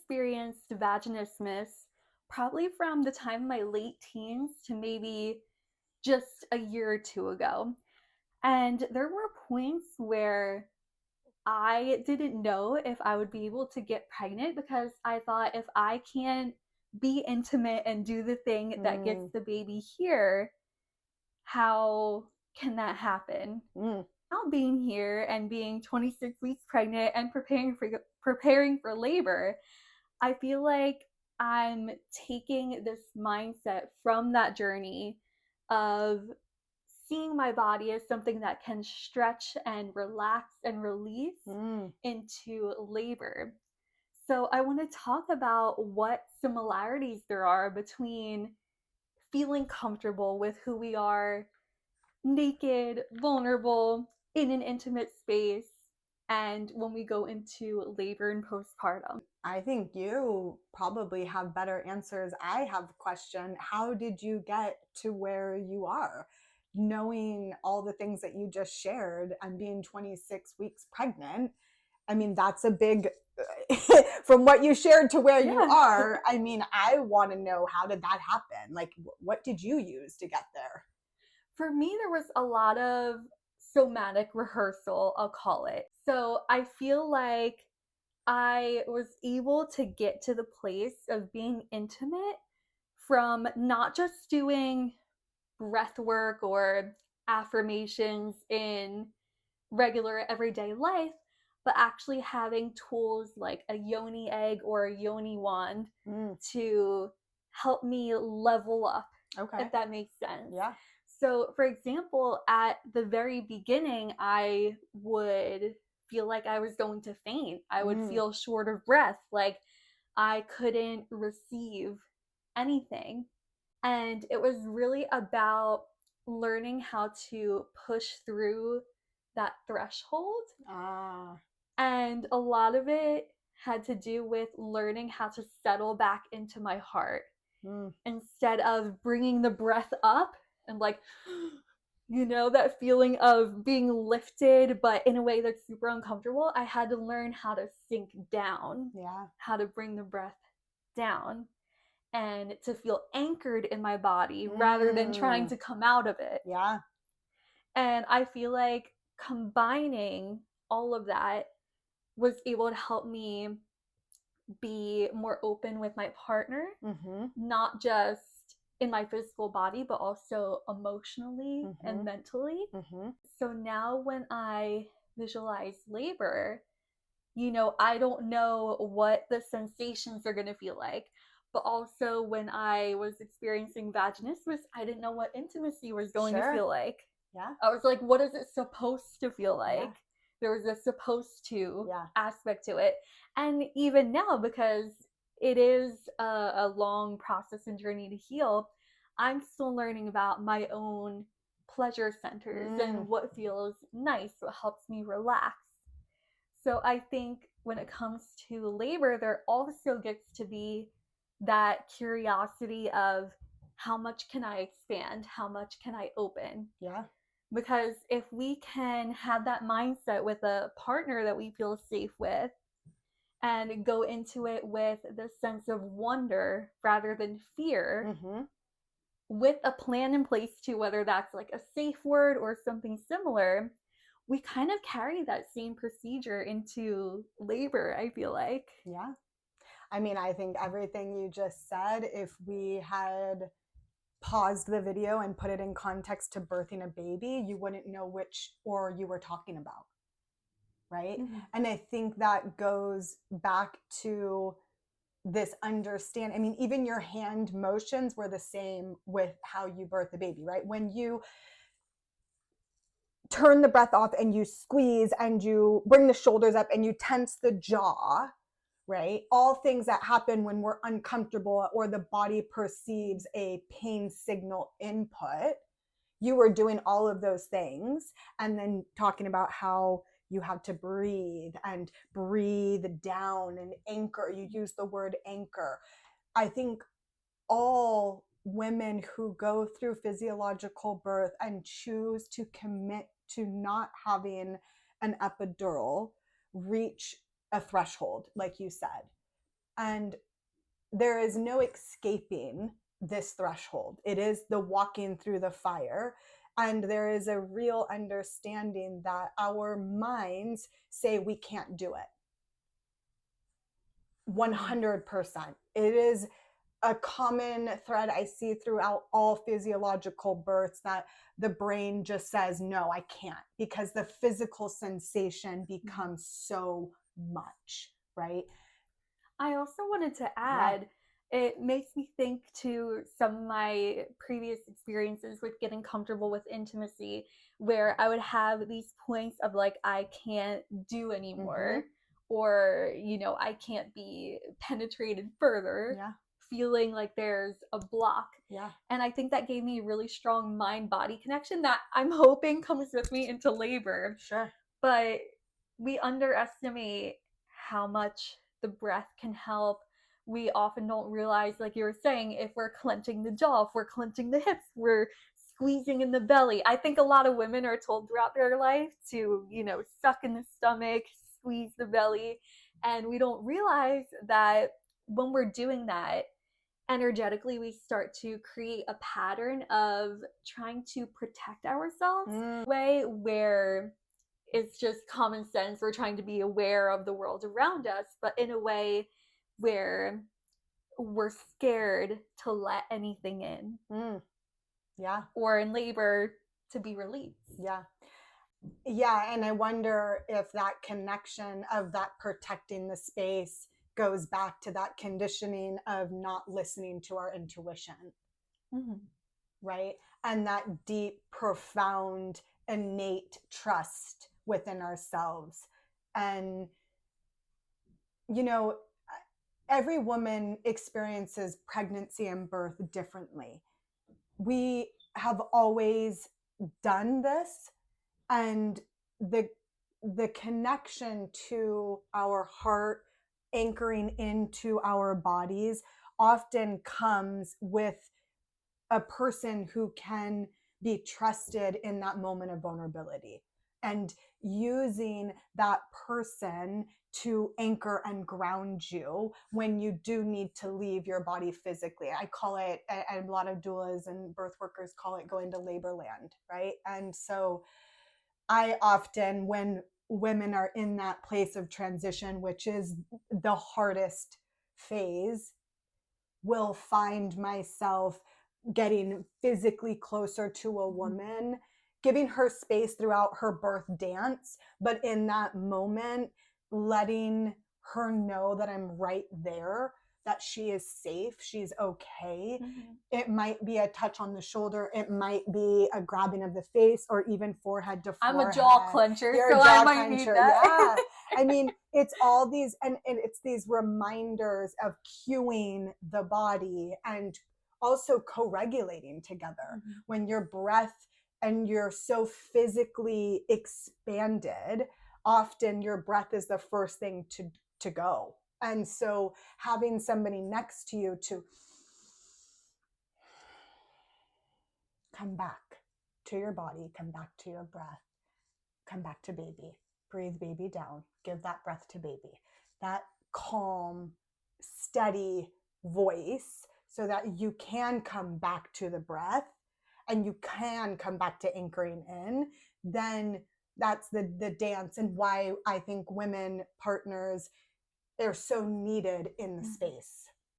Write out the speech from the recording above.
experienced vaginismus probably from the time of my late teens to maybe just a year or two ago. And there were points where I didn't know if I would be able to get pregnant because I thought if I can't be intimate and do the thing that gets the baby here, how can that happen? Now being here and being 26 weeks pregnant and preparing for labor, I feel like I'm taking this mindset from that journey of seeing my body as something that can stretch and relax and release into labor. So I want to talk about what similarities there are between feeling comfortable with who we are, naked, vulnerable, in an intimate space, and when we go into labor and postpartum. I think you probably have better answers. I have a question. How did you get to where you are? Knowing all the things that you just shared and being 26 weeks pregnant, I mean, that's a big, from what you shared to where you are, I mean, I want to know, how did that happen? Like, what did you use to get there? For me, there was a lot of somatic rehearsal, I'll call it. So I feel like I was able to get to the place of being intimate from not just doing breath work or affirmations in regular everyday life, but actually having tools like a yoni egg or a yoni wand to help me level up, if that makes sense. Yeah. So, for example, at the very beginning, I would feel like I was going to faint. I would feel short of breath, like I couldn't receive anything. And it was really about learning how to push through that threshold. And a lot of it had to do with learning how to settle back into my heart instead of bringing the breath up and like, you know, that feeling of being lifted, but in a way that's super uncomfortable. I had to learn how to sink down, how to bring the breath down and to feel anchored in my body rather than trying to come out of it. Yeah. And I feel like combining all of that was able to help me be more open with my partner, not just in my physical body, but also emotionally and mentally. So now when I visualize labor, you know, I don't know what the sensations are going to feel like. But also when I was experiencing vaginismus, I didn't know what intimacy was going to feel like. Yeah. I was like, what is it supposed to feel like? There was a supposed to aspect to it. And even now, because it is a long process and journey to heal, I'm still learning about my own pleasure centers and what feels nice, what helps me relax. So I think when it comes to labor, there also gets to be that curiosity of how much can I expand? How much can I open? Yeah. Because if we can have that mindset with a partner that we feel safe with and go into it with the sense of wonder rather than fear, with a plan in place too, whether that's like a safe word or something similar, we kind of carry that same procedure into labor, I feel like. Yeah. I mean, I think everything you just said, if we had paused the video and put it in context to birthing a baby, you wouldn't know which or you were talking about. Right. And I think that goes back to this understand. I mean, even your hand motions were the same with how you birth the baby, right? When you turn the breath off and you squeeze and you bring the shoulders up and you tense the jaw, right? All things that happen when we're uncomfortable or the body perceives a pain signal input. You were doing all of those things and then talking about how you have to breathe and breathe down and anchor. You use the word anchor. I think all women who go through physiological birth and choose to commit to not having an epidural reach a threshold, like you said. And there is no escaping this threshold. It is the walking through the fire. And there is a real understanding that our minds say we can't do it. 100%. It is a common thread I see throughout all physiological births that the brain just says, no, I can't, because the physical sensation becomes so much, right? I also wanted to add, it makes me think to some of my previous experiences with getting comfortable with intimacy, where I would have these points of like, I can't do anymore, or, you know, I can't be penetrated further, feeling like there's a block. And I think that gave me a really strong mind-body connection that I'm hoping comes with me into labor. But we underestimate how much the breath can help. We often don't realize, like you were saying, if we're clenching the jaw, if we're clenching the hips, we're squeezing in the belly. I think a lot of women are told throughout their life to, you know, suck in the stomach, squeeze the belly. And we don't realize that when we're doing that, energetically, we start to create a pattern of trying to protect ourselves in a way where it's just common sense. We're trying to be aware of the world around us, but in a way where we're scared to let anything in. Or in labor to be released. And I wonder if that connection of that protecting the space goes back to that conditioning of not listening to our intuition. Right? And that deep, profound, innate trust within ourselves. And, you know, every woman experiences pregnancy and birth differently. We have always done this, and the connection to our heart, anchoring into our bodies, often comes with a person who can be trusted in that moment of vulnerability, and using that person to anchor and ground you when you do need to leave your body physically. I call it, and a lot of doulas and birth workers call it, going to labor land, right? And so I often, when women are in that place of transition, which is the hardest phase, will find myself getting physically closer to a woman, giving her space throughout her birth dance, but in that moment, letting her know that I'm right there, that she is safe, she's okay. It might be a touch on the shoulder, it might be a grabbing of the face, or even forehead to forehead. I'm a jaw clencher, so I might need that. I mean, it's all these, and it's these reminders of cueing the body and also co-regulating together. When your breath and you're so physically expanded, often your breath is the first thing to go. And so having somebody next to you to come back to your body, come back to your breath, come back to baby, breathe baby down, give that breath to baby, that calm, steady voice, so that you can come back to the breath and you can come back to anchoring in, then that's the dance, and why I think women partners, they're so needed in the space.